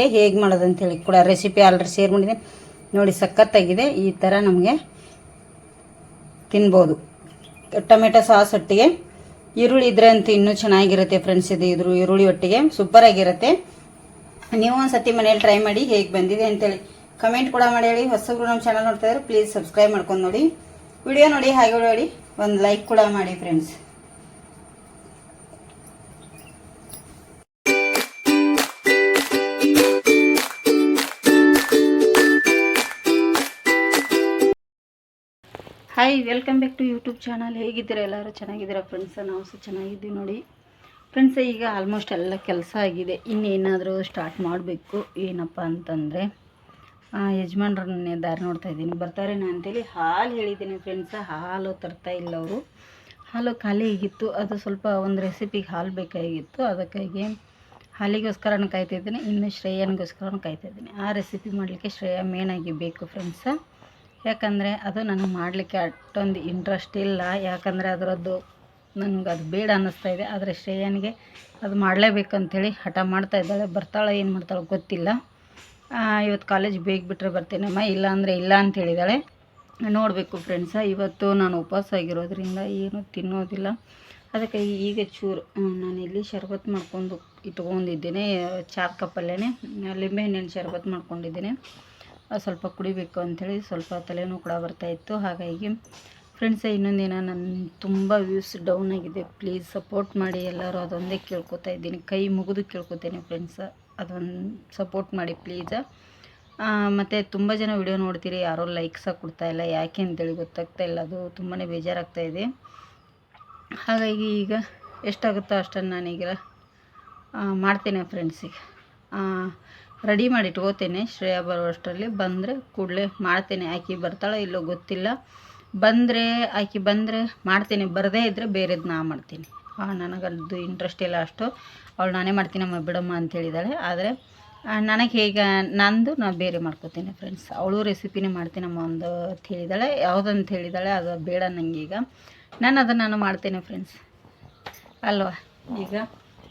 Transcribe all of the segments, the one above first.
ಹೇಗೆ ಮಾಡೋದು ಅಂತೇಳಿ ಕೂಡ ರೆಸಿಪಿ ಆಲ್ರೆಡಿ ಶೇರ್ ಮಾಡಿದೆ ನೋಡಿ. ಸಖತ್ತಾಗಿದೆ. ಈ ಥರ ನಮಗೆ ತಿನ್ಬೋದು. ಟೊಮೆಟೊ ಸಾಸ್ ಒಟ್ಟಿಗೆ ಈರುಳ್ಳಿ ಇದ್ರೆ ಅಂತೂ ಇನ್ನೂ ಚೆನ್ನಾಗಿರುತ್ತೆ ಫ್ರೆಂಡ್ಸ್. ಇದು ಈರುಳ್ಳಿ ಒಟ್ಟಿಗೆ ಸೂಪರ್ ಆಗಿರುತ್ತೆ. ನೀವು ಒಂದ್ಸತಿ ಮನೇಲಿ ಟ್ರೈ ಮಾಡಿ ಹೇಗೆ ಬಂದಿದೆ ಅಂತೇಳಿ ಕಮೆಂಟ್ ಕೂಡ ಮಾಡಿ ಹೇಳಿ. ಹೊಸಬ್ರು ನಮ್ಮ ಚಾನಲ್ ನೋಡ್ತಾ ಇದ್ರೆ ಪ್ಲೀಸ್ ಸಬ್ಸ್ಕ್ರೈಬ್ ಮಾಡ್ಕೊಂಡು ನೋಡಿ, ವಿಡಿಯೋ ನೋಡಿ, ಹಾಗೆ ನೋಡಿ ಒಂದು ಲೈಕ್ ಕೂಡ ಮಾಡಿ friends. Hi, welcome back to YouTube channel. ಹೇಗಿದ್ದೀರಾ? ಎಲ್ಲರೂ ಚೆನ್ನಾಗಿದ್ದೀರಾ ಫ್ರೆಂಡ್ಸ್? ನಾವು ಸಹ ಚೆನ್ನಾಗಿದ್ದೀವಿ ನೋಡಿ ಫ್ರೆಂಡ್ಸ್. ಈಗ ಆಲ್ಮೋಸ್ಟ್ ಎಲ್ಲ ಕೆಲಸ ಆಗಿದೆ. ಇನ್ನೇನಾದರೂ ಸ್ಟಾರ್ಟ್ ಮಾಡಬೇಕು. ಏನಪ್ಪ ಅಂತಂದರೆ ಯಜಮಾನ್ರನ್ನೇ ದಾರಿ ನೋಡ್ತಾ ಇದ್ದೀನಿ, ಬರ್ತಾರೆ ನಾನು ಅಂತೇಳಿ ಹಾಲು ಹೇಳಿದ್ದೀನಿ ಫ್ರೆಂಡ್ಸ. ಹಾಲು ತರ್ತಾ ಇಲ್ಲ ಅವರು. ಹಾಲು ಖಾಲಿ ಆಗಿತ್ತು. ಅದು ಸ್ವಲ್ಪ ಒಂದು ರೆಸಿಪಿಗೆ ಹಾಲು ಬೇಕಾಗಿತ್ತು. ಅದಕ್ಕಾಗಿ ಹಾಲಿಗೋಸ್ಕರನೂ ಕಾಯ್ತಾಯಿದ್ದೀನಿ, ಇನ್ನು ಶ್ರೇಯನಿಗೋಸ್ಕರನೂ ಕಾಯ್ತಾಯಿದ್ದೀನಿ. ಆ ರೆಸಿಪಿ ಮಾಡಲಿಕ್ಕೆ ಶ್ರೇಯ ಮೇನಾಗಿ ಬೇಕು ಫ್ರೆಂಡ್ಸ. ಯಾಕಂದರೆ ಅದು ನನಗೆ ಮಾಡಲಿಕ್ಕೆ ಅಷ್ಟೊಂದು ಇಂಟ್ರೆಸ್ಟ್ ಇಲ್ಲ. ಯಾಕಂದರೆ ಅದರದ್ದು ನನಗೆ ಅದು ಬೇಡ ಅನ್ನಿಸ್ತಾ ಇದೆ. ಆದರೆ ಶ್ರೇಯನಿಗೆ ಅದು ಮಾಡಲೇಬೇಕು ಅಂಥೇಳಿ ಹಠ ಮಾಡ್ತಾ ಇದ್ದಾಳೆ. ಬರ್ತಾಳೆ, ಏನು ಮಾಡ್ತಾಳೆ ಗೊತ್ತಿಲ್ಲ. ಇವತ್ತು ಕಾಲೇಜ್ ಬೇಗ ಬಿಟ್ಟರೆ ಬರ್ತೇನಮ್ಮ, ಇಲ್ಲ ಅಂದರೆ ಇಲ್ಲ ಅಂತ ಹೇಳಿದಾಳೆ. ನೋಡಬೇಕು ಫ್ರೆಂಡ್ಸ. ಇವತ್ತು ನಾನು ಉಪವಾಸ ಆಗಿರೋದ್ರಿಂದ ಏನು ತಿನ್ನೋದಿಲ್ಲ. ಅದಕ್ಕೆ ಈಗ ಚೂರು ನಾನಿಲ್ಲಿ ಶರ್ಬತ್ ಮಾಡ್ಕೊಂಡು ಇಟ್ಕೊಂಡಿದ್ದೇನೆ. ಚಾರ್ ಕಪ್ಪಲ್ಲೇ ಲಿಂಬೆಹಣ್ಣಿನ ಶರ್ಬತ್ ಮಾಡ್ಕೊಂಡಿದ್ದೇನೆ. ಸ್ವಲ್ಪ ಕುಡಿಬೇಕು ಅಂಥೇಳಿ. ಸ್ವಲ್ಪ ತಲೆನೂ ಕೂಡ ಬರ್ತಾಯಿತ್ತು. ಹಾಗಾಗಿ ಫ್ರೆಂಡ್ಸ, ಇನ್ನೊಂದಿನ ನನ್ನ ತುಂಬ ವ್ಯೂಸ್ ಡೌನ್ ಆಗಿದೆ. ಪ್ಲೀಸ್ ಸಪೋರ್ಟ್ ಮಾಡಿ ಎಲ್ಲರೂ. ಅದೊಂದೇ ಕೇಳ್ಕೊತಾ ಇದ್ದೀನಿ, ಕೈ ಮುಗಿದು ಕೇಳ್ಕೊತೇನೆ ಫ್ರೆಂಡ್ಸ. ಅದೊಂದು ಸಪೋರ್ಟ್ ಮಾಡಿ ಪ್ಲೀಸ. ಮತ್ತು ತುಂಬ ಜನ ವಿಡಿಯೋ ನೋಡ್ತೀರಿ, ಯಾರೋ ಲೈಕ್ಸಾಗಿ ಕೊಡ್ತಾಯಿಲ್ಲ. ಯಾಕೆ ಅಂತೇಳಿ ಗೊತ್ತಾಗ್ತಾ ಇಲ್ಲ. ಅದು ತುಂಬಾ ಬೇಜಾರಾಗ್ತಾಯಿದೆ. ಹಾಗಾಗಿ ಈಗ ಎಷ್ಟಾಗುತ್ತೋ ಅಷ್ಟನ್ನು ನಾನೀಗ ಮಾಡ್ತೇನೆ ಫ್ರೆಂಡ್ಸಿಗೆ. ರೆಡಿ ಮಾಡಿ ಇಟ್ಕೋತೇನೆ. ಶ್ರೇಯ ಬರುವಷ್ಟರಲ್ಲಿ ಬಂದರೆ ಕೂಡಲೇ ಮಾಡ್ತೇನೆ. ಆಕೆ ಬರ್ತಾಳೋ ಇಲ್ಲೋ ಗೊತ್ತಿಲ್ಲ. ಆಕೆ ಬಂದರೆ ಮಾಡ್ತೀನಿ, ಬರದೇ ಇದ್ದರೆ ಬೇರೆದು ನಾ ಮಾಡ್ತೀನಿ. ನನಗದು ಇಂಟ್ರೆಸ್ಟ್ ಇಲ್ಲ ಅಷ್ಟು. ಅವಳು ನಾನೇ ಮಾಡ್ತೀನಮ್ಮ ಬಿಡಮ್ಮ ಅಂತೇಳಿದಾಳೆ. ಆದರೆ ನನಗೆ ಹೇಗೆ ನಂದು ನಾನು ಬೇರೆ ಮಾಡ್ಕೋತೀನಿ ಫ್ರೆಂಡ್ಸ್. ಅವಳು ರೆಸಿಪಿನೇ ಮಾಡ್ತೀನಮ್ಮ ಒಂದು ಅಂತ ಹೇಳಿದಾಳೆ. ಯಾವುದಂತ ಹೇಳಿದಾಳೆ ಅದು ಬೇಡ ನನಗೀಗ. ನಾನು ಮಾಡ್ತೇನೆ ಫ್ರೆಂಡ್ಸ್ ಅಲ್ವಾ. ಈಗ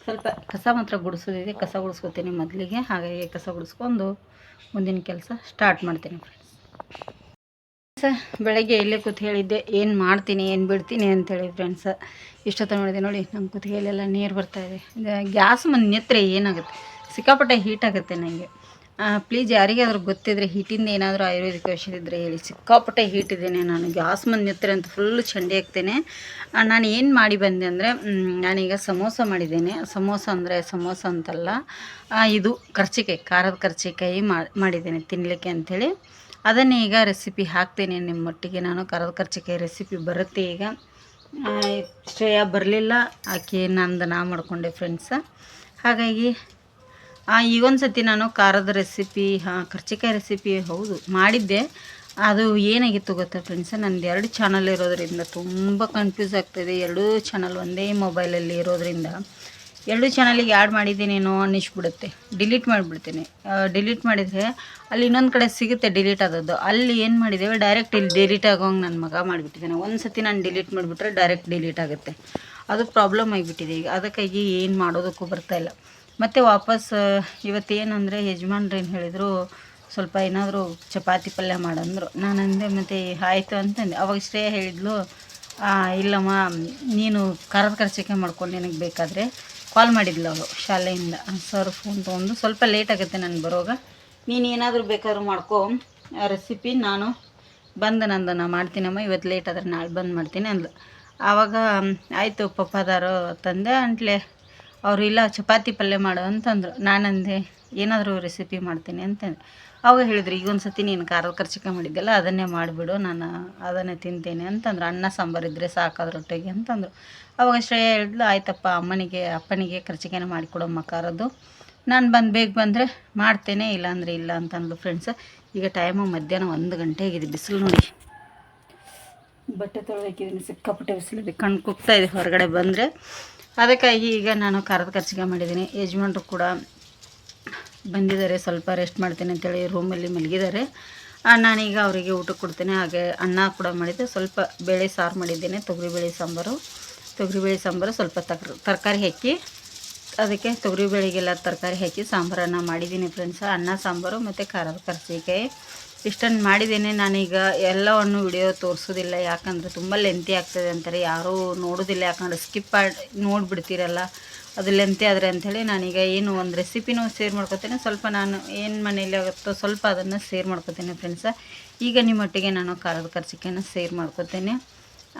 ಸ್ವಲ್ಪ ಕಸ ಮಾತ್ರ ಗುಡಿಸೋದಿದೆ, ಕಸ ಗುಡಿಸ್ಕೊತೀನಿ ಮೊದಲಿಗೆ. ಹಾಗಾಗಿ ಕಸ ಗುಡಿಸ್ಕೊಂಡು ಮುಂದಿನ ಕೆಲಸ ಸ್ಟಾರ್ಟ್ ಮಾಡ್ತೀನಿ ಫ್ರೆಂಡ್ಸ್. ಬೆಳಗ್ಗೆ ಇಲ್ಲೇ ಕೂತು ಹೇಳಿದ್ದೆ ಏನು ಮಾಡ್ತೀನಿ ಏನು ಬಿಡ್ತೀನಿ ಅಂತೇಳಿ ಫ್ರೆಂಡ್ಸ್. ಇಷ್ಟೊತ್ತು ನೋಡಿದೆ ನೋಡಿ, ನಮ್ಮ ಕುತ್ತಿಗೆಯಲ್ಲೆಲ್ಲ ನೀರು ಬರ್ತಾಯಿದೆ. ಗ್ಯಾಸ್ ಮಂದಿ ನೆತ್ತರೆ ಏನಾಗುತ್ತೆ, ಸಿಕ್ಕಾಪಟ್ಟೆ ಹೀಟ್ ಆಗುತ್ತೆ ನನಗೆ. ಪ್ಲೀಸ್ ಯಾರಿಗಾದ್ರೂ ಗೊತ್ತಿದ್ರೆ ಹೀಟಿಂದ ಏನಾದರೂ ಆಯುರ್ವೇದಿಕ್ ಔಷಧಿ ಇದ್ದರೆ ಹೇಳಿ. ಸಿಕ್ಕಾಪಟ್ಟೆ ಹೀಟ್ ಇದ್ದೇನೆ ನಾನು. ಗ್ಯಾಸ್ ಮಂದಿ ನೆತ್ತರೆ ಅಂತ ಫುಲ್ಲು ಚಂಡಿ ಆಗ್ತೇನೆ. ನಾನು ಏನು ಮಾಡಿ ಬಂದೆ ಅಂದರೆ, ನಾನೀಗ ಸಮೋಸ ಮಾಡಿದ್ದೇನೆ. ಸಮೋಸ ಅಂತಲ್ಲ, ಇದು ಕರ್ಚಿಕಾಯಿ, ಖಾರದ ಕರ್ಚಿಕಾಯಿ ಮಾಡಿದ್ದೇನೆ ತಿನ್ನಲಿಕ್ಕೆ ಅಂಥೇಳಿ. ಅದನ್ನೇ ಈಗ ರೆಸಿಪಿ ಹಾಕ್ತೇನೆ ನಿಮ್ಮೊಟ್ಟಿಗೆ. ನಾನು ಖಾರದ ಕರ್ಚಿಕಾಯಿ ರೆಸಿಪಿ ಬರುತ್ತೆ ಈಗ. ಶ್ರೇಯ ಬರಲಿಲ್ಲ, ಆಕೆ ನಾ ಮಾಡಿಕೊಂಡೆ ಫ್ರೆಂಡ್ಸ. ಹಾಗಾಗಿ ಈಗೊಂದು ಸತಿ ನಾನು ಖಾರದ ರೆಸಿಪಿ, ಕರ್ಚಿಕಾಯಿ ರೆಸಿಪಿ ಹೌದು ಮಾಡಿದ್ದೆ. ಅದು ಏನಾಗಿತ್ತು ಗೊತ್ತಾ ಫ್ರೆಂಡ್ಸ, ನಂದು 2 ಚಾನಲ್ ಇರೋದ್ರಿಂದ ತುಂಬ ಕನ್ಫ್ಯೂಸ್ ಆಗ್ತಾಯಿದೆ. 2 ಚಾನಲ್ ಒಂದೇ ಮೊಬೈಲಲ್ಲಿ ಇರೋದ್ರಿಂದ 2 ಚಾನಲಿಗೆ ಆ್ಯಡ್ ಮಾಡಿದ್ದೀನೇನೋ ಅನ್ನಿಸ್ಬಿಡುತ್ತೆ. ಡಿಲೀಟ್ ಮಾಡಿಬಿಡ್ತೇನೆ. ಡಿಲೀಟ್ ಮಾಡಿದರೆ ಅಲ್ಲಿ ಇನ್ನೊಂದು ಕಡೆ ಸಿಗುತ್ತೆ ಡಿಲೀಟ್ ಆದದ್ದು. ಅಲ್ಲಿ ಏನು ಮಾಡಿದ್ದೇವೆ, ಡೈರೆಕ್ಟ್ ಇಲ್ಲಿ ಡಿಲೀಟ್ ಆಗೋಂಗೆ ನನ್ನ ಮಗ ಮಾಡಿಬಿಟ್ಟಿದ್ದಾನೆ. ಒಂದು ಸತಿ ನಾನು ಡಿಲೀಟ್ ಮಾಡಿಬಿಟ್ರೆ ಡೈರೆಕ್ಟ್ ಡಿಲೀಟ್ ಆಗುತ್ತೆ. ಅದು ಪ್ರಾಬ್ಲಮ್ ಆಗಿಬಿಟ್ಟಿದೆ ಈಗ. ಅದಕ್ಕಾಗಿ ಏನು ಮಾಡೋದಕ್ಕೂ ಬರ್ತಾಯಿಲ್ಲ. ಮತ್ತು ವಾಪಸ್ ಇವತ್ತೇನಂದರೆ ಯಜಮಾನ್ರು ಏನು ಹೇಳಿದರು, ಸ್ವಲ್ಪ ಏನಾದರೂ ಚಪಾತಿ ಪಲ್ಯ ಮಾಡಂದರು. ನಾನಂದೆ ಮತ್ತು ಆಯಿತು ಅಂತಂದೆ. ಅವಾಗ ಶ್ರೇಯ ಹೇಳಿದ್ಲು, ಇಲ್ಲಮ್ಮ ನೀನು ಖಾರದ ಕರ್ಚಿಕಾಯಿ ಮಾಡ್ಕೊಂಡು ನಿನಗೆ ಬೇಕಾದರೆ ಕಾಲ್ ಮಾಡಿದ್ಲು ಅವಳು ಶಾಲೆಯಿಂದ. ಸರ್ ಫೋನ್ ತೊಗೊಂಡು ಸ್ವಲ್ಪ ಲೇಟ್ ಆಗುತ್ತೆ ನಾನು ಬರೋವಾಗ, ನೀನು ಏನಾದರೂ ಬೇಕಾದ್ರೂ ಮಾಡ್ಕೊ ರೆಸಿಪಿ, ನಾನು ಬಂದು ನಾ ಮಾಡ್ತೀನಮ್ಮ, ಇವತ್ತು ಲೇಟ್ ಆದರೆ ನಾಳೆ ಬಂದು ಮಾಡ್ತೀನಿ ಅಂದ್ಲು. ಆವಾಗ ಆಯಿತು ಪಪ್ಪಾದಾರು ತಂದೆ ಅಂಟ್ಲೆ ಅವರು ಇಲ್ಲ ಚಪಾತಿ ಪಲ್ಯ ಮಾಡು ಅಂತಂದರು. ನಾನಂದೆ ಏನಾದರೂ ರೆಸಿಪಿ ಮಾಡ್ತೀನಿ ಅಂತಂದೆ. ಅವಾಗ ಹೇಳಿದ್ರು, ಈಗೊಂದು ಸತಿ ನೀನು ಖಾರದ ಕರ್ಚಿಕಾಯಿ ಮಾಡಿದ್ದೆಲ್ಲ ಅದನ್ನೇ ಮಾಡಿಬಿಡು, ನಾನು ಅದನ್ನೇ ತಿಂತೇನೆ ಅಂತಂದ್ರು. ಅನ್ನ ಸಾಂಬಾರು ಇದ್ದರೆ ಸಾಕಾದ್ರೊಟ್ಟಿಗೆ ಅಂತಂದರು. ಅವಾಗ ಶ್ರೇಯ ಹೇಳಿದ್ಲು, ಆಯ್ತಪ್ಪ ಅಪ್ಪನಿಗೆ ಕರ್ಚಿಕಾಯಿನ ಮಾಡಿಕೊಡಮ್ಮ ಖಾರದ್ದು, ನಾನು ಬೇಗ ಬಂದರೆ ಮಾಡ್ತೇನೆ, ಇಲ್ಲಾಂದರೆ ಇಲ್ಲ ಅಂತಂದ್ಲು ಫ್ರೆಂಡ್ಸ್. ಈಗ ಟೈಮು ಮಧ್ಯಾಹ್ನ 1 ಗಂಟೆ ಆಗಿದೆ. ಬಿಸಿಲು ನೋಡಿ, ಬಟ್ಟೆ ತೊಳೆದಿದ್ದೀನಿ. ಸಿಕ್ಕಾಪಟ್ಟೆ ಬಿಸಿಲಿದೆ, ಕಣ್ಣು ಕುಗ್ತಾ ಇದೆ ಹೊರಗಡೆ ಬಂದರೆ. ಅದಕ್ಕಾಗಿ ಈಗ ನಾನು ಖಾರದ ಕರ್ಚಿಕಾಯಿ ಮಾಡಿದ್ದೀನಿ. ಯಜಮಾನ್ರು ಕೂಡ ಬಂದಿದ್ದಾರೆ, ಸ್ವಲ್ಪ ರೆಸ್ಟ್ ಮಾಡ್ತೇನೆ ಅಂತೇಳಿ ರೂಮಲ್ಲಿ ಮಲಗಿದ್ದಾರೆ. ನಾನೀಗ ಅವರಿಗೆ ಊಟ ಕೊಡ್ತೇನೆ. ಹಾಗೆ ಅನ್ನ ಕೂಡ ಮಾಡಿದ್ದೆ. ಸ್ವಲ್ಪ ಬೇಳೆ ಸಾರು ಮಾಡಿದ್ದೇನೆ, ತೊಗರಿಬೇಳೆ ಸಾಂಬಾರು ಸ್ವಲ್ಪ ತರಕಾರಿ ಹಾಕಿ ಅದಕ್ಕೆ ತೊಗರಿಬೇಳೆಗೆಲ್ಲ ತರಕಾರಿ ಹಾಕಿ ಸಾಂಬಾರನ್ನು ಮಾಡಿದ್ದೀನಿ ಫ್ರೆಂಡ್ಸ. ಅನ್ನ ಸಾಂಬಾರು ಮತ್ತು ಖಾರದ ಕರ್ಜಿಕಾಯಿ ಇಷ್ಟನ್ನು ಮಾಡಿದ್ದೇನೆ. ನಾನೀಗ ಎಲ್ಲವನ್ನು ವಿಡಿಯೋ ತೋರಿಸೋದಿಲ್ಲ, ಯಾಕಂದರೆ ತುಂಬ ಲೆಂತಿ ಆಗ್ತದೆ ಅಂತಾರೆ, ಯಾರೂ ನೋಡೋದಿಲ್ಲ, ಯಾಕಂದರೆ ಸ್ಕಿಪ್ ನೋಡಿಬಿಡ್ತೀರಲ್ಲ, ಅದು ಲೆಂತಿ ಆದರೆ ಅಂಥೇಳಿ ನಾನೀಗ ಏನು ಒಂದು ರೆಸಿಪಿನೂ ಶೇರ್ ಮಾಡ್ಕೊತೇನೆ. ಸ್ವಲ್ಪ ನಾನು ಏನು ಮನೇಲಿ ಆಗುತ್ತೋ ಸ್ವಲ್ಪ ಅದನ್ನು ಶೇರ್ ಮಾಡ್ಕೊತೇನೆ ಫ್ರೆಂಡ್ಸ. ಈಗ ನಿಮ್ಮೊಟ್ಟಿಗೆ ನಾನು ಖಾರದ ಕರ್ಜಿಕಾಯಿನ ಶೇರ್ ಮಾಡ್ಕೊತೇನೆ.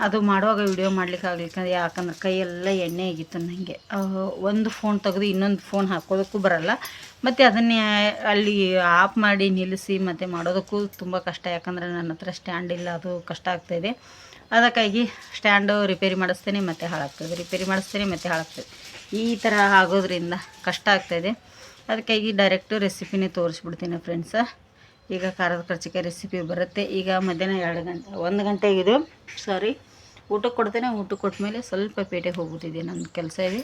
ಅದು ಮಾಡುವಾಗ ವಿಡಿಯೋ ಮಾಡ್ಲಿಕ್ಕೆ ಆಗ್ಲಿಕ್ಕೆ, ಯಾಕಂದ್ರೆ ಕೈಯೆಲ್ಲ ಎಣ್ಣೆ ಆಗಿತ್ತು ನನಗೆ. ಒಂದು ಫೋನ್ ತೆಗೆದು ಇನ್ನೊಂದು ಫೋನ್ ಹಾಕೋದಕ್ಕೂ ಬರಲ್ಲ, ಮತ್ತು ಅದನ್ನೇ ಅಲ್ಲಿ ಆಫ್ ಮಾಡಿ ನಿಲ್ಲಿಸಿ ಮತ್ತು ಮಾಡೋದಕ್ಕೂ ತುಂಬ ಕಷ್ಟ, ಯಾಕಂದರೆ ನನ್ನ ಹತ್ರ ಸ್ಟ್ಯಾಂಡ್ ಇಲ್ಲ, ಅದು ಕಷ್ಟ ಆಗ್ತಾಯಿದೆ. ಅದಕ್ಕಾಗಿ ಸ್ಟ್ಯಾಂಡು ರಿಪೇರಿ ಮಾಡಿಸ್ತೇನೆ ಮತ್ತು ಹಾಳಾಗ್ತದೆ, ರಿಪೇರಿ ಮಾಡಿಸ್ತೇನೆ ಮತ್ತು ಹಾಳಾಗ್ತದೆ, ಈ ಥರ ಆಗೋದ್ರಿಂದ ಕಷ್ಟ ಆಗ್ತಾಯಿದೆ. ಅದಕ್ಕಾಗಿ ಡೈರೆಕ್ಟು ರೆಸಿಪಿನೇ ತೋರಿಸ್ಬಿಡ್ತೀನಿ ಫ್ರೆಂಡ್ಸ. ಈಗ ಖಾರದ ಕರ್ಜಿಕಾಯಿ ರೆಸಿಪಿ ಬರುತ್ತೆ. ಈಗ ಮಧ್ಯಾಹ್ನ 1 ಗಂಟೆ ಆಗಿದೆ, ಊಟಕ್ಕೆ ಕೊಡ್ತೇನೆ. ಊಟಕ್ಕೆ ಕೊಟ್ಟ ಮೇಲೆ ಸ್ವಲ್ಪ ಪೇಟೆಗೆ ಹೋಗ್ಬಿಟ್ಟಿದೆ, ನನ್ನ ಕೆಲಸ ಇದೆ,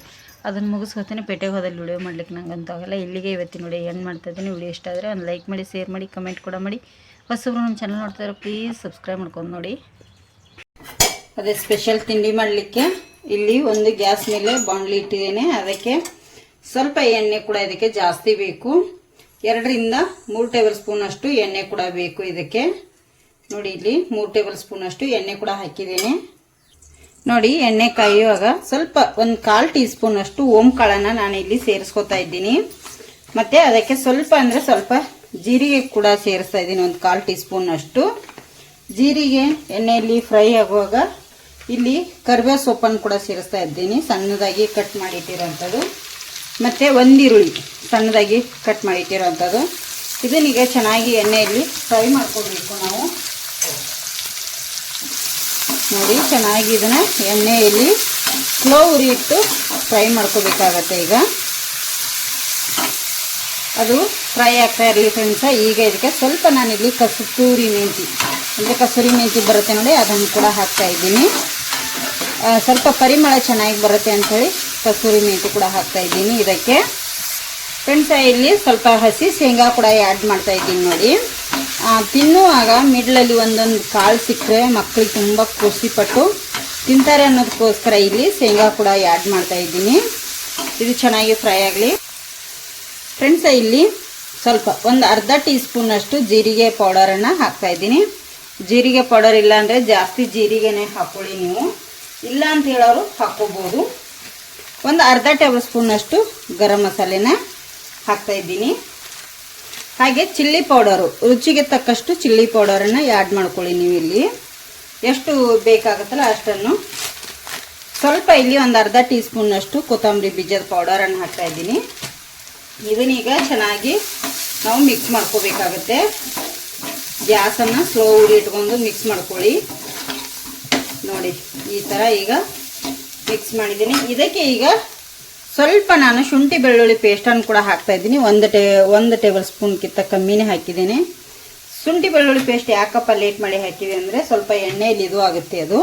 ಅದನ್ನು ಮುಗಿಸ್ಕೊತೇನೆ. ಪೇಟೆಗೆ ಹೋದಲ್ಲಿ ವಿಡಿಯೋ ಮಾಡ್ಲಿಕ್ಕೆ ನಂಗಂತೂ ಆಗಲ್ಲ. ಇಲ್ಲಿಗೆ ಇವತ್ತಿನ ವಿಡಿಯೋ ಏನು ಮಾಡ್ತಾಯಿದ್ದೀನಿ. ವಿಡಿಯೋ ಇಷ್ಟ ಆದರೆ ಒಂದು ಲೈಕ್ ಮಾಡಿ, ಶೇರ್ ಮಾಡಿ, ಕಮೆಂಟ್ ಕೂಡ ಮಾಡಿ. ಹೊಸಬ್ರು ನಮ್ಮ ಚಾನಲ್ ನೋಡ್ತಾಯಿರೋ ಪ್ಲೀಸ್ ಸಬ್ಸ್ಕ್ರೈಬ್ ಮಾಡ್ಕೊಂಡು ನೋಡಿ. ಅದೇ ಸ್ಪೆಷಲ್ ತಿಂಡಿ ಮಾಡಲಿಕ್ಕೆ ಇಲ್ಲಿ ಒಂದು ಗ್ಯಾಸ್ ಮೇಲೆ ಬಾಣಲಿ ಇಟ್ಟಿದ್ದೇನೆ. ಅದಕ್ಕೆ ಸ್ವಲ್ಪ ಎಣ್ಣೆ ಕೂಡ ಇದಕ್ಕೆ ಜಾಸ್ತಿ ಬೇಕು, 2 ರಿಂದ 3 ಟೇಬಲ್ ಸ್ಪೂನ್ ಅಷ್ಟು ಎಣ್ಣೆ ಕೂಡ ಬೇಕು ಇದಕ್ಕೆ. ನೋಡಿ ಇಲ್ಲಿ 3 ಟೇಬಲ್ ಸ್ಪೂನ್ ಅಷ್ಟು ಎಣ್ಣೆ ಕೂಡ ಹಾಕಿದ್ದೇನೆ. ನೋಡಿ ಎಣ್ಣೆ ಕಾಯುವಾಗ ಸ್ವಲ್ಪ 1/4 ಟೀ ಸ್ಪೂನ್ ಅಷ್ಟು ಓಂ ಕಾಳನ್ನು ನಾನು ಇಲ್ಲಿ ಸೇರಿಸ್ಕೊತಾ ಇದ್ದೀನಿ. ಮತ್ತೆ ಅದಕ್ಕೆ ಸ್ವಲ್ಪ ಅಂದರೆ ಸ್ವಲ್ಪ ಜೀರಿಗೆ ಕೂಡ ಸೇರಿಸ್ತಾ ಇದ್ದೀನಿ, 1/4 ಟೀ ಸ್ಪೂನ್ ಅಷ್ಟು ಜೀರಿಗೆ. ಎಣ್ಣೆಯಲ್ಲಿ ಫ್ರೈ ಆಗುವಾಗ ಇಲ್ಲಿ ಕರಿಬೇವು ಸೊಪ್ಪನ್ನು ಕೂಡ ಸೇರಿಸ್ತಾ ಇದ್ದೀನಿ, ಸಣ್ಣದಾಗಿ ಕಟ್ ಮಾಡಿಟ್ಟಿರೋಂಥದ್ದು. ಮತ್ತು 1 ಈರುಳ್ಳಿ ಸಣ್ಣದಾಗಿ ಕಟ್ ಮಾಡಿಟ್ಟಿರೋಂಥದ್ದು. ಇದನ್ನೀಗ ಚೆನ್ನಾಗಿ ಎಣ್ಣೆಯಲ್ಲಿ ಫ್ರೈ ಮಾಡ್ಕೊಳ್ಬೇಕು ನಾವು. ನೋಡಿ ಚೆನ್ನಾಗಿ ಇದನ್ನು ಎಣ್ಣೆಯಲ್ಲಿ ಸ್ಲೋ ಉರಿ ಇಟ್ಟು ಫ್ರೈ ಮಾಡ್ಕೋಬೇಕಾಗತ್ತೆ. ಈಗ ಅದು ಫ್ರೈ ಆಗ್ತಾ ಇರಲಿ ಫ್ರೆಂಡ್ಸ. ಈಗ ಇದಕ್ಕೆ ಸ್ವಲ್ಪ ನಾನಿಲ್ಲಿ ಕಸೂರಿ ಮೆಂತಿ, ಅಂದರೆ ಕಸೂರಿ ಮೆಂತಿ ಬರುತ್ತೆ ನೋಡಿ, ಅದನ್ನು ಕೂಡ ಹಾಕ್ತಾ ಇದ್ದೀನಿ. ಸ್ವಲ್ಪ ಪರಿಮಳ ಚೆನ್ನಾಗಿ ಬರುತ್ತೆ ಅಂಥೇಳಿ ಕಸೂರಿ ಮೆಂತಿ ಕೂಡ ಹಾಕ್ತಾ ಇದ್ದೀನಿ ಇದಕ್ಕೆ ಫ್ರೆಂಡ್ಸ. ಇಲ್ಲಿ ಸ್ವಲ್ಪ ಹಸಿ ಶೇಂಗಾ ಕೂಡ ಆ್ಯಡ್ ಮಾಡ್ತಾ ಇದ್ದೀನಿ ನೋಡಿ. ತಿನ್ನುವಾಗ ಮಿಡ್ಲಲ್ಲಿ ಒಂದೊಂದು ಕಾಳು ಸಿಕ್ಕರೆ ಮಕ್ಕಳಿಗೆ ತುಂಬ ಖುಷಿಪಟ್ಟು ತಿಂತಾರೆ ಅನ್ನೋದಕ್ಕೋಸ್ಕರ ಇಲ್ಲಿ ಶೇಂಗಾ ಕೂಡ ಆ್ಯಡ್ ಮಾಡ್ತಾ ಇದ್ದೀನಿ. ಇದು ಚೆನ್ನಾಗಿ ಫ್ರೈ ಆಗಲಿ ಫ್ರೆಂಡ್ಸ. ಇಲ್ಲಿ ಸ್ವಲ್ಪ ಒಂದು ಅರ್ಧ ಟೀ ಸ್ಪೂನ್ ಅಷ್ಟು ಜೀರಿಗೆ ಪೌಡರನ್ನು ಹಾಕ್ತಾ ಇದ್ದೀನಿ. ಜೀರಿಗೆ ಪೌಡರ್ ಇಲ್ಲ ಅಂದರೆ ಜಾಸ್ತಿ ಜೀರಿಗೆನೇ ಹಾಕೊಳ್ಳಿ ನೀವು, ಇಲ್ಲ ಅಂತ ಹೇಳೋರು ಹಾಕ್ಕೋಬೋದು. ಒಂದು ಅರ್ಧ ಟೇಬಲ್ ಸ್ಪೂನ್ ಅಷ್ಟು ಗರಂ ಮಸಾಲೆನ ಹಾಕ್ತಾ ಇದ್ದೀನಿ. ಹಾಗೆ ಚಿಲ್ಲಿ ಪೌಡರು, ರುಚಿಗೆ ತಕ್ಕಷ್ಟು ಚಿಲ್ಲಿ ಪೌಡರನ್ನು ಆ್ಯಡ್ ಮಾಡ್ಕೊಳ್ಳಿ ನೀವು. ಇಲ್ಲಿ ಎಷ್ಟು ಬೇಕಾಗುತ್ತಲ್ಲ ಅಷ್ಟನ್ನು. ಸ್ವಲ್ಪ ಇಲ್ಲಿ ಒಂದು ಅರ್ಧ ಟೀ ಸ್ಪೂನ್ ಅಷ್ಟು ಕೊತ್ತಂಬರಿ ಬೀಜದ ಪೌಡರನ್ನು ಹಾಕ್ತಾ ಇದ್ದೀನಿ. ಇದನ್ನೀಗ ಚೆನ್ನಾಗಿ ನಾವು ಮಿಕ್ಸ್ ಮಾಡ್ಕೋಬೇಕಾಗತ್ತೆ. ಗ್ಯಾಸನ್ನು ಸ್ಲೋ ಉರಿ ಇಟ್ಕೊಂಡು ಮಿಕ್ಸ್ ಮಾಡ್ಕೊಳ್ಳಿ. ನೋಡಿ ಈ ಥರ ಈಗ ಮಿಕ್ಸ್ ಮಾಡಿದ್ದೀನಿ. ಇದಕ್ಕೆ ಈಗ ಸ್ವಲ್ಪ ನಾನು ಶುಂಠಿ ಬೆಳ್ಳುಳ್ಳಿ ಪೇಸ್ಟನ್ನು ಕೂಡ ಹಾಕ್ತಾ ಇದ್ದೀನಿ. 1 ಟೇಬಲ್ ಸ್ಪೂನ್ಗಿಂತ ಕಮ್ಮಿನೇ ಹಾಕಿದ್ದೇನೆ. ಶುಂಠಿ ಬೆಳ್ಳುಳ್ಳಿ ಪೇಸ್ಟ್ ಯಾಕಪ್ಪ ಲೇಟ್ ಮಾಡಿ ಹಾಕಿದೆ ಅಂದರೆ ಸ್ವಲ್ಪ ಎಣ್ಣೆಯಲ್ಲಿ ಇದು ಆಗುತ್ತೆ ಅದು,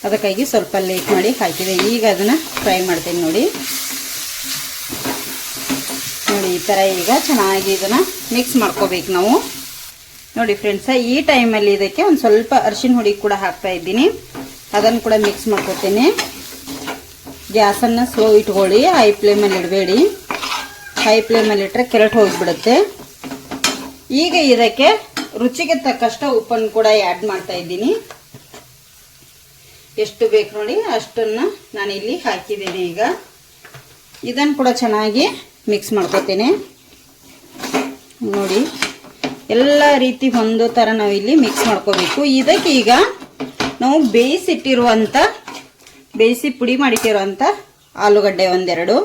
ಅದಕ್ಕಾಗಿ ಸ್ವಲ್ಪ ಲೇಟ್ ಮಾಡಿ ಹಾಕಿದೆ. ಈಗ ಅದನ್ನು ಫ್ರೈ ಮಾಡ್ತೀನಿ ನೋಡಿ. ನೋಡಿ ಈ ಥರ ಈಗ ಚೆನ್ನಾಗಿ ಇದನ್ನು ಮಿಕ್ಸ್ ಮಾಡ್ಕೋಬೇಕು ನಾವು. ನೋಡಿ ಫ್ರೆಂಡ್ಸ, ಈ ಟೈಮಲ್ಲಿ ಇದಕ್ಕೆ ಒಂದು ಸ್ವಲ್ಪ ಅರಿಶಿನ ಹುಡಿ ಕೂಡ ಹಾಕ್ತಾ ಇದ್ದೀನಿ, ಅದನ್ನು ಕೂಡ ಮಿಕ್ಸ್ ಮಾಡ್ಕೊತೀನಿ. ಗ್ಯಾಸನ್ನು ಸ್ಲೋ ಇಟ್ಕೊಳ್ಳಿ, ಹೈ ಫ್ಲೇಮಲ್ಲಿ ಇಡಬೇಡಿ. ಹೈ ಫ್ಲೇಮಲ್ಲಿ ಇಟ್ಟರೆ ಕೆರಟು ಹೋಗಿಬಿಡುತ್ತೆ. ಈಗ ಇದಕ್ಕೆ ರುಚಿಗೆ ತಕ್ಕಷ್ಟು ಉಪ್ಪನ್ನು ಕೂಡ ಆ್ಯಡ್ ಮಾಡ್ತಾ ಇದ್ದೀನಿ. ಎಷ್ಟು ಬೇಕು ನೋಡಿ ಅಷ್ಟನ್ನು ನಾನಿಲ್ಲಿ ಹಾಕಿದ್ದೀನಿ. ಈಗ ಇದನ್ನು ಕೂಡ ಚೆನ್ನಾಗಿ ಮಿಕ್ಸ್ ಮಾಡ್ಕೊತೀನಿ. ನೋಡಿ ಎಲ್ಲ ರೀತಿ ಒಂದು ಥರ ನಾವಿಲ್ಲಿ ಮಿಕ್ಸ್ ಮಾಡ್ಕೋಬೇಕು. ಇದಕ್ಕೆ ಈಗ ನಾವು ಬೇಯಿಸಿ ಪುಡಿ ಮಾಡಿಟ್ಟಿರುವಂಥ ಆಲೂಗಡ್ಡೆ 1-2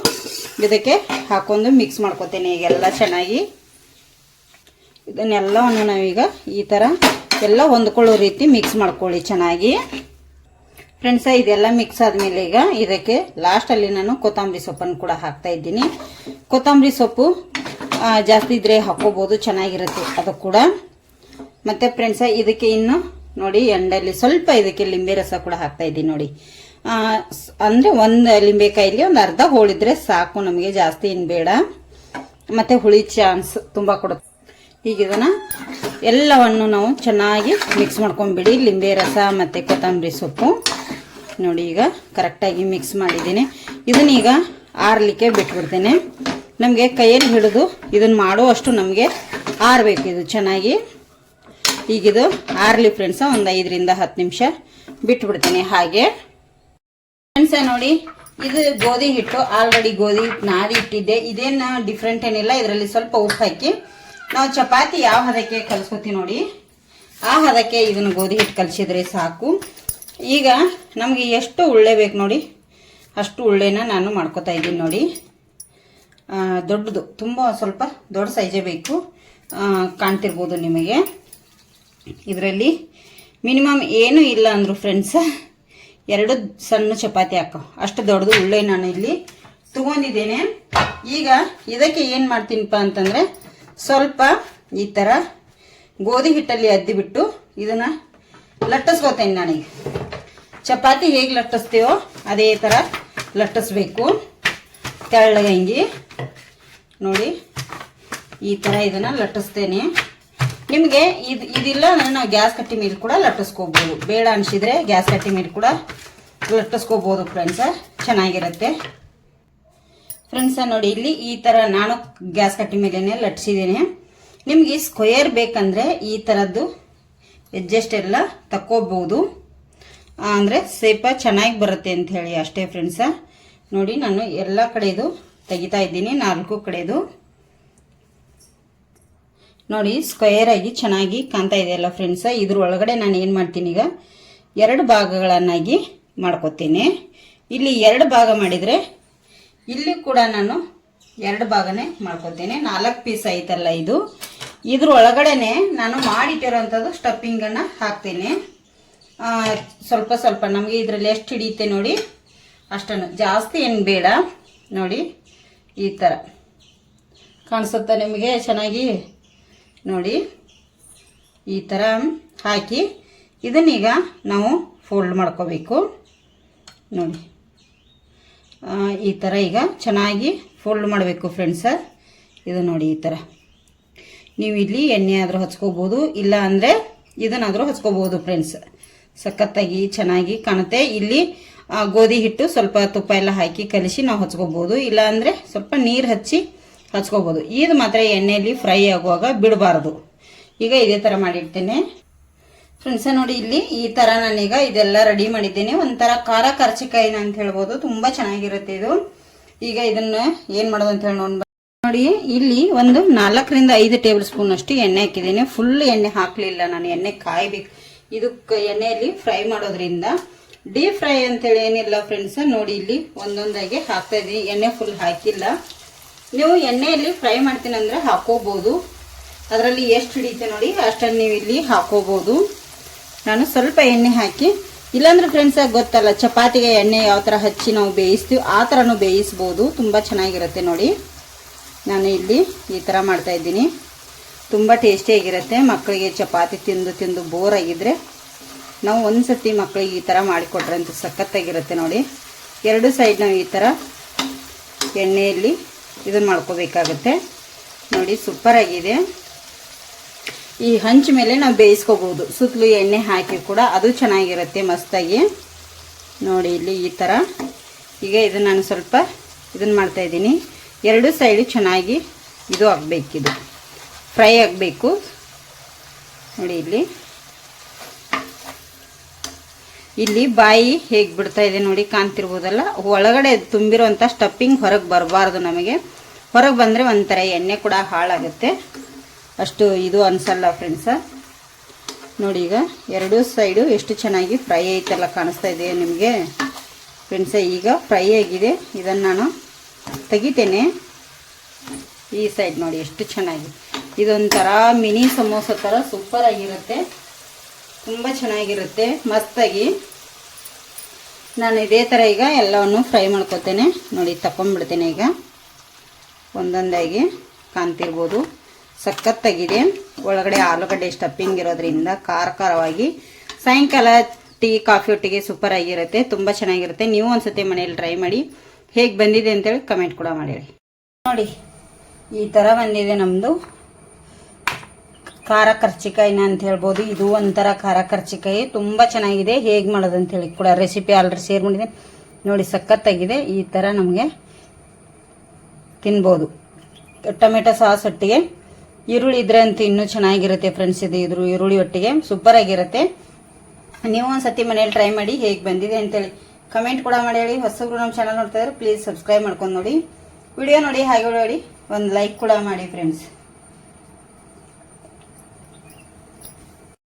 ಇದಕ್ಕೆ ಹಾಕೊಂಡು ಮಿಕ್ಸ್ ಮಾಡ್ಕೊತೀನಿ. ಈಗೆಲ್ಲ ಚೆನ್ನಾಗಿ ಇದನ್ನೆಲ್ಲವನ್ನು ನಾವೀಗ ಈ ಥರ ಎಲ್ಲ ಹೊಂದ್ಕೊಳ್ಳೋ ರೀತಿ ಮಿಕ್ಸ್ ಮಾಡ್ಕೊಳ್ಳಿ ಚೆನ್ನಾಗಿ ಫ್ರೆಂಡ್ಸ. ಇದೆಲ್ಲ ಮಿಕ್ಸ್ ಆದಮೇಲೆ ಈಗ ಇದಕ್ಕೆ ಲಾಸ್ಟಲ್ಲಿ ನಾನು ಕೊತ್ತಂಬರಿ ಸೊಪ್ಪನ್ನು ಕೂಡ ಹಾಕ್ತಾ ಇದ್ದೀನಿ. ಕೊತ್ತಂಬರಿ ಸೊಪ್ಪು ಜಾಸ್ತಿ ಇದ್ದರೆ ಹಾಕ್ಕೋಬೋದು, ಚೆನ್ನಾಗಿರುತ್ತೆ ಅದು ಕೂಡ. ಮತ್ತು ಫ್ರೆಂಡ್ಸ ಇದಕ್ಕೆ ಇನ್ನು ನೋಡಿ ಎಂಡಲ್ಲಿ ಸ್ವಲ್ಪ ಇದಕ್ಕೆ ಲಿಂಬೆ ರಸ ಕೂಡ ಹಾಕ್ತಾ ಇದ್ದೀನಿ ನೋಡಿ. ಅಂದರೆ 1 ಲಿಂಬೆಕಾಯಲ್ಲಿ ಒಂದು ಅರ್ಧ ಹೋಳಿದ್ರೆ ಸಾಕು ನಮಗೆ, ಜಾಸ್ತಿ ಏನು ಬೇಡ. ಮತ್ತು ಹುಳಿ ಚಾನ್ಸ್ ತುಂಬ ಕೊಡುತ್ತೆ. ಈಗ ಇದನ್ನು ಎಲ್ಲವನ್ನು ನಾವು ಚೆನ್ನಾಗಿ ಮಿಕ್ಸ್ ಮಾಡ್ಕೊಂಡ್ಬಿಡಿ. ಲಿಂಬೆ ರಸ ಮತ್ತು ಕೊತ್ತಂಬರಿ ಸೊಪ್ಪು ನೋಡಿ ಈಗ ಕರೆಕ್ಟಾಗಿ ಮಿಕ್ಸ್ ಮಾಡಿದ್ದೀನಿ. ಇದನ್ನೀಗ ಆರಲಿಕ್ಕೆ ಬಿಟ್ಬಿಡ್ತೇನೆ. ನಮಗೆ ಕೈಯಲ್ಲಿ ಹಿಡಿದು ಇದನ್ನು ಮಾಡುವಷ್ಟು ನಮಗೆ ಆರಬೇಕು ಇದು ಚೆನ್ನಾಗಿ. ಈಗಿದು ಆರಲಿ ಫ್ರೆಂಡ್ಸ, ಒಂದು 5ರಿಂದ 10 ನಿಮಿಷ ಬಿಟ್ಬಿಡ್ತೀನಿ ಹಾಗೆ. ಫ್ರೆಂಡ್ಸ ನೋಡಿ, ಇದು ಗೋಧಿ ಹಿಟ್ಟು ಆಲ್ರೆಡಿ ಗೋಧಿ ಹಿಟ್ಟು ನಾದಿ ಇಟ್ಟಿದ್ದೆ. ಇದೇನು ಡಿಫ್ರೆಂಟ್ ಏನಿಲ್ಲ. ಇದರಲ್ಲಿ ಸ್ವಲ್ಪ ಉಪ್ಪು ಹಾಕಿ ನಾವು ಚಪಾತಿ ಯಾವ ಹದಕ್ಕೆ ಕಲಿಸ್ಕೊತೀವಿ ನೋಡಿ, ಆ ಹದಕ್ಕೆ ಇದನ್ನು ಗೋಧಿ ಹಿಟ್ಟು ಕಲಿಸಿದ್ರೆ ಸಾಕು. ಈಗ ನಮಗೆ ಎಷ್ಟು ಉಳ್ಳೆ ಬೇಕು ನೋಡಿ, ಅಷ್ಟು ಉಳ್ಳೆನ ನಾನು ಮಾಡ್ಕೊತಾ ಇದ್ದೀನಿ ನೋಡಿ. ದೊಡ್ಡದು, ತುಂಬ ಸ್ವಲ್ಪ ದೊಡ್ಡ ಸೈಜೇ ಬೇಕು. ಕಾಣ್ತಿರ್ಬೋದು ನಿಮಗೆ. ಇದರಲ್ಲಿ ಮಿನಿಮಮ್ ಏನೂ ಇಲ್ಲ ಅಂದರು ಫ್ರೆಂಡ್ಸ 2 ಸಣ್ಣ ಚಪಾತಿ ಹಾಕೋ ಅಷ್ಟು ದೊಡ್ಡದು ಉಳ್ಳೆ ನಾನು ಇಲ್ಲಿ ತಗೊಂಡಿದ್ದೇನೆ. ಈಗ ಇದಕ್ಕೆ ಏನು ಮಾಡ್ತೀನಿಪ್ಪ ಅಂತಂದರೆ, ಸ್ವಲ್ಪ ಈ ಥರ ಗೋಧಿ ಹಿಟ್ಟಲ್ಲಿ ಅದ್ದಿಬಿಟ್ಟು ಇದನ್ನು ಲಟ್ಟಿಸ್ಕೋತೇನೆ. ನಾನೀಗ ಚಪಾತಿ ಹೇಗೆ ಲಟ್ಟಿಸ್ತೀವೋ ಅದೇ ಥರ ಲಟ್ಟಿಸ್ಬೇಕು. ತೆಳ್ಳಗಂಗಿ ನೋಡಿ, ಈ ಥರ ಇದನ್ನು ಲಟ್ಟಿಸ್ತೇನೆ. ನಿಮಗೆ ಇದಿಲ್ಲ ಅಂದರೆ ನಾವು ಗ್ಯಾಸ್ ಕಟ್ಟಿ ಮೇಲೆ ಕೂಡ ಲಟ್ಟಿಸ್ಕೋಬೋದು. ಬೇಡ ಅನಿಸಿದರೆ ಗ್ಯಾಸ್ ಕಟ್ಟಿ ಮೇಲೆ ಕೂಡ ಲಟ್ಟಿಸ್ಕೋಬೋದು ಫ್ರೆಂಡ್ಸ, ಚೆನ್ನಾಗಿರುತ್ತೆ. ಫ್ರೆಂಡ್ಸ ನೋಡಿ, ಇಲ್ಲಿ ಈ ಥರ ನಾನು ಗ್ಯಾಸ್ ಕಟ್ಟಿ ಮೇಲೇ ಲಟ್ಟಿಸಿದ್ದೇನೆ. ನಿಮಗೆ ಸ್ಕ್ವೇರ್ ಬೇಕಂದರೆ ಈ ಥರದ್ದು ಎಡ್ಜಸ್ಟ್ ಎಲ್ಲ ತಕ್ಕೋಬೋದು, ಅಂದರೆ ಸೇಪ ಚೆನ್ನಾಗಿ ಬರುತ್ತೆ ಅಂತ ಹೇಳಿ ಅಷ್ಟೇ ಫ್ರೆಂಡ್ಸ. ನೋಡಿ, ನಾನು ಎಲ್ಲ ಕಡೆದು ತೆಗಿತಾ ಇದ್ದೀನಿ, 4 ಕಡೆದು. ನೋಡಿ, ಸ್ಕ್ವೇರ್ ಆಗಿ ಚೆನ್ನಾಗಿ ಕಾಣ್ತಾ ಇದೆಯಲ್ಲ ಫ್ರೆಂಡ್ಸ. ಇದ್ರ ಒಳಗಡೆ ನಾನು ಏನು ಮಾಡ್ತೀನಿ, ಈಗ 2 ಭಾಗಗಳನ್ನಾಗಿ ಮಾಡ್ಕೊತೀನಿ. ಇಲ್ಲಿ 2 ಭಾಗ ಮಾಡಿದರೆ ಇಲ್ಲಿ ಕೂಡ ನಾನು 2 ಭಾಗನೇ ಮಾಡ್ಕೊತೀನಿ. 4 ಪೀಸ್ ಐತಲ್ಲ ಇದು. ಇದ್ರ ಒಳಗಡೆನೆ ನಾನು ಮಾಡಿಟ್ಟಿರೋಂಥದ್ದು ಸ್ಟಫಿಂಗನ್ನು ಹಾಕ್ತೀನಿ. ಸ್ವಲ್ಪ ಸ್ವಲ್ಪ ನಮಗೆ ಇದರಲ್ಲಿ ಎಷ್ಟು ಹಿಡಿಯುತ್ತೆ ನೋಡಿ ಅಷ್ಟನ್ನು, ಜಾಸ್ತಿ ಏನು ಬೇಡ. ನೋಡಿ, ಈ ಥರ ಕಾಣಿಸುತ್ತಾ ನಿಮಗೆ ಚೆನ್ನಾಗಿ? ನೋಡಿ, ಈ ಥರ ಹಾಕಿ ಇದನ್ನೀಗ ನಾವು ಫೋಲ್ಡ್ ಮಾಡ್ಕೋಬೇಕು. ನೋಡಿ, ಈ ಥರ ಈಗ ಚೆನ್ನಾಗಿ ಫೋಲ್ಡ್ ಮಾಡಬೇಕು ಫ್ರೆಂಡ್ಸ. ಇದು ನೋಡಿ, ಈ ಥರ ನೀವು ಇಲ್ಲಿ ಎಣ್ಣೆ ಆದರೂ ಹಚ್ಕೋಬೋದು, ಇಲ್ಲ ಅಂದರೆ ಇದನ್ನಾದರೂ ಹಚ್ಕೋಬೋದು ಫ್ರೆಂಡ್ಸ್. ಸಖತ್ತಾಗಿ ಚೆನ್ನಾಗಿ ಕಾಣುತ್ತೆ. ಇಲ್ಲಿ ಗೋಧಿ ಹಿಟ್ಟು ಸ್ವಲ್ಪ ತುಪ್ಪ ಎಲ್ಲ ಹಾಕಿ ಕಲಿಸಿ ನಾವು ಹಚ್ಕೋಬೋದು, ಇಲ್ಲ ಅಂದರೆ ಸ್ವಲ್ಪ ನೀರು ಹಚ್ಚಿ ಹಚ್ಕೋಬೋದು. ಇದು ಮಾತ್ರ ಎಣ್ಣೆಯಲ್ಲಿ ಫ್ರೈ ಆಗುವಾಗ ಬಿಡಬಾರ್ದು. ಈಗ ಇದೇ ಥರ ಮಾಡಿಡ್ತೇನೆ ಫ್ರೆಂಡ್ಸ. ನೋಡಿ, ಇಲ್ಲಿ ಈ ಥರ ನಾನೀಗ ಇದೆಲ್ಲ ರೆಡಿ ಮಾಡಿದ್ದೇನೆ. ಒಂಥರ ಖಾರ ಕರ್ಚಿಕಾಯಿನ ಅಂತ ಹೇಳ್ಬೋದು, ತುಂಬ ಚೆನ್ನಾಗಿರುತ್ತೆ ಇದು. ಈಗ ಇದನ್ನು ಏನು ಮಾಡೋದು ಅಂತ ಹೇಳಿ ನೋಡಿ, ಇಲ್ಲಿ ಒಂದು 4ರಿಂದ 5 ಟೇಬಲ್ ಸ್ಪೂನ್ ಅಷ್ಟು ಎಣ್ಣೆ ಹಾಕಿದ್ದೀನಿ. ಫುಲ್ ಎಣ್ಣೆ ಹಾಕಲಿಲ್ಲ ನಾನು, ಎಣ್ಣೆ ಕಾಯ್ಬೇಕು. ಇದು ಎಣ್ಣೆಯಲ್ಲಿ ಫ್ರೈ ಮಾಡೋದ್ರಿಂದ ಡೀಪ್ ಫ್ರೈ ಅಂತೇಳಿ ಏನಿಲ್ಲ ಫ್ರೆಂಡ್ಸ. ನೋಡಿ, ಇಲ್ಲಿ ಒಂದೊಂದಾಗಿ ಹಾಕ್ತಾ ಇದ್ದೀನಿ, ಎಣ್ಣೆ ಫುಲ್ ಹಾಕಿಲ್ಲ. ನೀವು ಎಣ್ಣೆಯಲ್ಲಿ ಫ್ರೈ ಮಾಡ್ತೀನಿ ಅಂದರೆ ಹಾಕೋಬೋದು, ಅದರಲ್ಲಿ ಎಷ್ಟು ಹಿಡಿಯುತ್ತೆ ನೋಡಿ ಅಷ್ಟನ್ನು ನೀವು ಇಲ್ಲಿ ಹಾಕೋಬೋದು. ನಾನು ಸ್ವಲ್ಪ ಎಣ್ಣೆ ಹಾಕಿ, ಇಲ್ಲಾಂದ್ರೆ ಫ್ರೆಂಡ್ಸ್ ಗೊತ್ತಲ್ಲ ಚಪಾತಿಗೆ ಎಣ್ಣೆ ಯಾವ ಥರ ಹಚ್ಚಿ ನಾವು ಬೇಯಿಸ್ತೀವಿ ಆ ಥರನೂ ಬೇಯಿಸ್ಬೋದು, ತುಂಬ ಚೆನ್ನಾಗಿರುತ್ತೆ. ನೋಡಿ, ನಾನು ಇಲ್ಲಿ ಈ ಥರ ಮಾಡ್ತಾಯಿದ್ದೀನಿ. ತುಂಬ ಟೇಸ್ಟಿಯಾಗಿರುತ್ತೆ. ಮಕ್ಕಳಿಗೆ ಚಪಾತಿ ತಿಂದು ತಿಂದು ಬೋರ್ ಆಗಿದ್ರೆ ನಾವು ಒಂದು ಸತಿ ಮಕ್ಕಳಿಗೆ ಈ ಥರ ಮಾಡಿಕೊಟ್ರೆ ಅಂತ ಸಖತ್ತಾಗಿರುತ್ತೆ. ನೋಡಿ, 2 ಸೈಡ್ ನಾವು ಈ ಥರ ಎಣ್ಣೆಯಲ್ಲಿ ಇದನ್ನು ಮಾಡ್ಕೋಬೇಕಾಗತ್ತೆ. ನೋಡಿ, ಸೂಪರ್ ಆಗಿದೆ. ಈ ಹಂಚು ಮೇಲೆ ನಾವು ಬೇಯಿಸ್ಕೋಬೋದು, ಸುತ್ತಲೂ ಎಣ್ಣೆ ಹಾಕಿ ಕೂಡ ಅದು ಚೆನ್ನಾಗಿರುತ್ತೆ ಮಸ್ತಾಗಿ. ನೋಡಿ, ಇಲ್ಲಿ ಈ ಥರ ಈಗ ಇದನ್ನು ನಾನು ಸ್ವಲ್ಪ ಇದನ್ನು ಮಾಡ್ತಾಯಿದ್ದೀನಿ. 2 ಸೈಡು ಚೆನ್ನಾಗಿ ಇದು ಆಗಬೇಕಿದು ಫ್ರೈ ಆಗಬೇಕು. ನೋಡಿ, ಇಲ್ಲಿ ಬಾಯಿ ಹೇಗೆ ಬಿಡ್ತಾ ಇದೆ ನೋಡಿ, ಕಾಣ್ತಿರ್ಬೋದಲ್ಲ. ಒಳಗಡೆ ತುಂಬಿರುವಂಥ ಸ್ಟಫಿಂಗ್ ಹೊರಗೆ ಬರಬಾರ್ದು. ನಮಗೆ ಹೊರಗೆ ಬಂದರೆ ಒಂಥರ ಎಣ್ಣೆ ಕೂಡ ಹಾಳಾಗುತ್ತೆ, ಅಷ್ಟು ಇದು ಅನಿಸಲ್ಲ ಫ್ರೆಂಡ್ಸ. ನೋಡಿ, ಈಗ 2 ಸೈಡು ಎಷ್ಟು ಚೆನ್ನಾಗಿ ಫ್ರೈ ಐತೆಲ್ಲ ಕಾಣಿಸ್ತಾ ಇದೆ ನಿಮಗೆ ಫ್ರೆಂಡ್ಸ. ಈಗ ಫ್ರೈ ಆಗಿದೆ, ಇದನ್ನು ನಾನು ತೆಗಿತೇನೆ. ಈ ಸೈಡ್ ನೋಡಿ ಎಷ್ಟು ಚೆನ್ನಾಗಿ, ಇದೊಂಥರ ಮಿನಿ ಸಮೋಸ ಥರ ಸೂಪರ್ ಆಗಿರುತ್ತೆ, ತುಂಬ ಚೆನ್ನಾಗಿರುತ್ತೆ ಮಸ್ತಾಗಿ. ನಾನು ಇದೇ ಥರ ಈಗ ಎಲ್ಲವನ್ನು ಫ್ರೈ ಮಾಡ್ಕೊತೇನೆ. ನೋಡಿ, ತಗೊಂಡ್ಬಿಡ್ತೇನೆ. ಈಗ ಒಂದೊಂದಾಗಿ ಕಾಣ್ತಿರ್ಬೋದು, ಸಖತ್ತಾಗಿದೆ. ಒಳಗಡೆ ಆಲೂಗಡ್ಡೆ ಸ್ಟಫಿಂಗ್ ಇರೋದ್ರಿಂದ ಖಾರ ಖಾರವಾಗಿ ಸಾಯಂಕಾಲ ಟೀ ಕಾಫಿ ಒಟ್ಟಿಗೆ ಸೂಪರ್ ಆಗಿರುತ್ತೆ, ತುಂಬ ಚೆನ್ನಾಗಿರುತ್ತೆ. ನೀವು ಒಂದ್ಸತಿ ಮನೆಯಲ್ಲಿ ಟ್ರೈ ಮಾಡಿ, ಹೇಗೆ ಬಂದಿದೆ ಅಂತೇಳಿ ಕಮೆಂಟ್ ಕೂಡ ಮಾಡಿ. ನೋಡಿ, ಈ ಥರ ಬಂದಿದೆ ನಮ್ಮದು ಖಾರ ಕರ್ಚಿಕಾಯಿನ ಅಂತ ಹೇಳ್ಬೋದು. ಇದು ಒಂಥರ ಖಾರ ಕರ್ಚಿಕಾಯಿ, ತುಂಬ ಚೆನ್ನಾಗಿದೆ. ಹೇಗೆ ಮಾಡೋದು ಅಂತೇಳಿ ಕೂಡ ರೆಸಿಪಿ ಆಲ್ರೆಡಿ ಶೇರ್ ಮಾಡಿದೆ ನೋಡಿ, ಸಖತ್ತಾಗಿದೆ. ಈ ಥರ ನಮಗೆ ತಿನ್ಬೋದು. ಟೊಮೆಟೊ ಸಾಸ್ ಒಟ್ಟಿಗೆ ಈರುಳ್ಳಿ ಇದ್ರೆ ಅಂತೂ ಇನ್ನೂ ಚೆನ್ನಾಗಿರುತ್ತೆ ಫ್ರೆಂಡ್ಸ್. ಇದು ಈರುಳ್ಳಿ ಒಟ್ಟಿಗೆ ಸೂಪರ್ ಆಗಿರುತ್ತೆ. ನೀವು ಒಂದ್ಸತಿ ಮನೇಲಿ ಟ್ರೈ ಮಾಡಿ ಹೇಗೆ ಬಂದಿದೆ ಅಂತೇಳಿ ಕಮೆಂಟ್ ಕೂಡ ಮಾಡಿ ಹೇಳಿ. ಹೊಸಬ್ರು ನಮ್ಮ ಚಾನಲ್ ನೋಡ್ತಾ ಇದ್ರೆ ಪ್ಲೀಸ್ ಸಬ್ಸ್ಕ್ರೈಬ್ ಮಾಡ್ಕೊಂಡು ನೋಡಿ, ವಿಡಿಯೋ ನೋಡಿ, ಹಾಗೆ ನೋಡಿ, ಒಂದು ಲೈಕ್ ಕೂಡ ಮಾಡಿ ಫ್ರೆಂಡ್ಸ್.